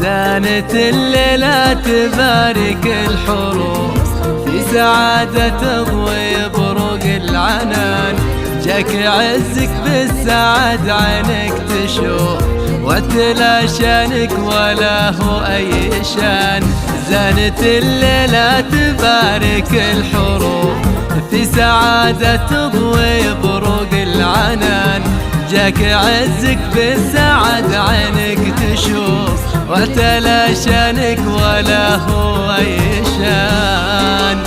زانت الليلة تبارك الحروف، في سعادة تضوي بروق العنان. جاك عزك بالسعد عينك تشوف، وتلا شانك ولا هو أي شان. زانت الليلة تبارك الحروف، في سعادة تضوي بروق العنان. جاك عزك بالسعد عينك تشوف، وتلا شانك ولا هو أي شان.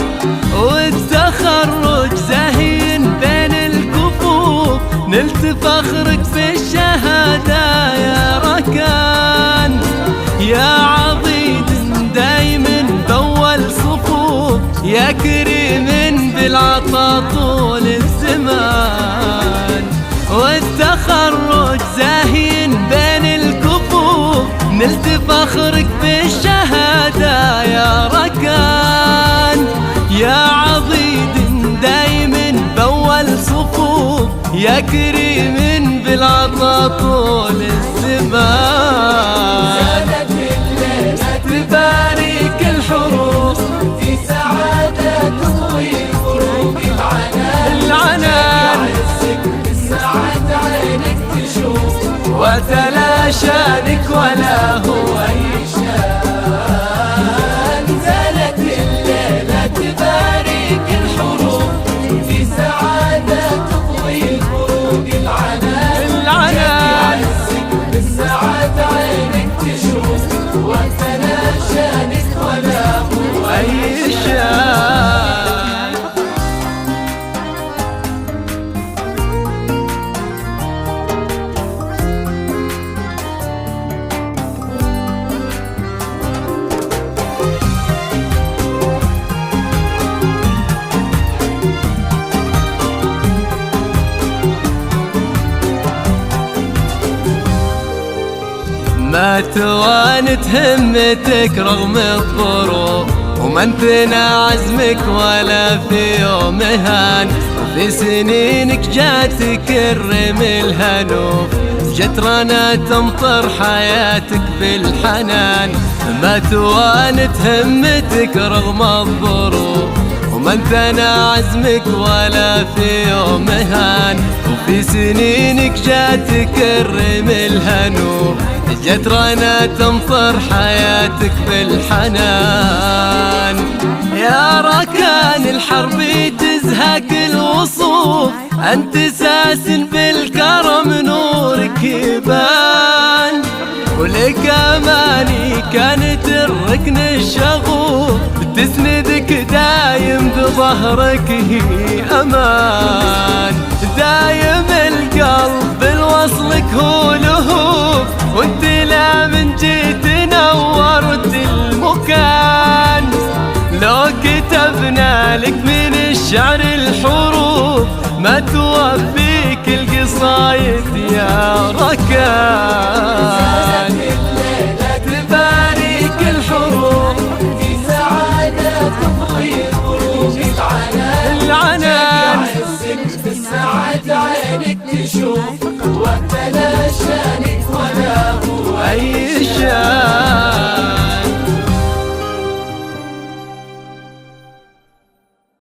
والتخرج زهين بين الكفوف، نلت فخرك بالشهادة يا ركان. يا عضيد دايم بأول صفوف، يا كريم بالعطا طول الزمان. والتخرج زاهين بين الكفوف، نلت فخرك بالشهادة يا ركان. يا عضيد دايم بأول صفوف، يا كريم بالعطا طول الزمان. زادت الليلة تبارك الحروف، في سعادة تضوي بروق العنان. بالسعد عينك تشوف، وتلا شانك ولا هو أي شان. زادت الليلة تبارك الحروف، في سعادة تضوي بروق العنان. بالسعد عينك تشوف، وتلا شانك ولا هو أي شان. ما توانت همتك رغم الظروف، وما انثنى عزمك ولا في يوم هان. وفي سنينك جاتك الرم الهنوف، جترنا تمطر حياتك بالحنان. ما توانت همتك رغم الظروف، وما انثنى عزمك ولا في يوم هان. وفي سنينك جاتك الرم الهنوف، جترنا تمطر حياتك بالحنان. يا ركان الحرب تزهق الوصوف، أنت ساس بالكرم نورك يبان. ولك أماني كانت الركن الشغوف، تسندك دايم بظهرك هي أمان. دايم القلب بالوصلك هو لهوف، وانت لا من جيت نورت المكان. لو كتبنا لك من الشعر الحروف، ما توفيك القصايد يا ركان.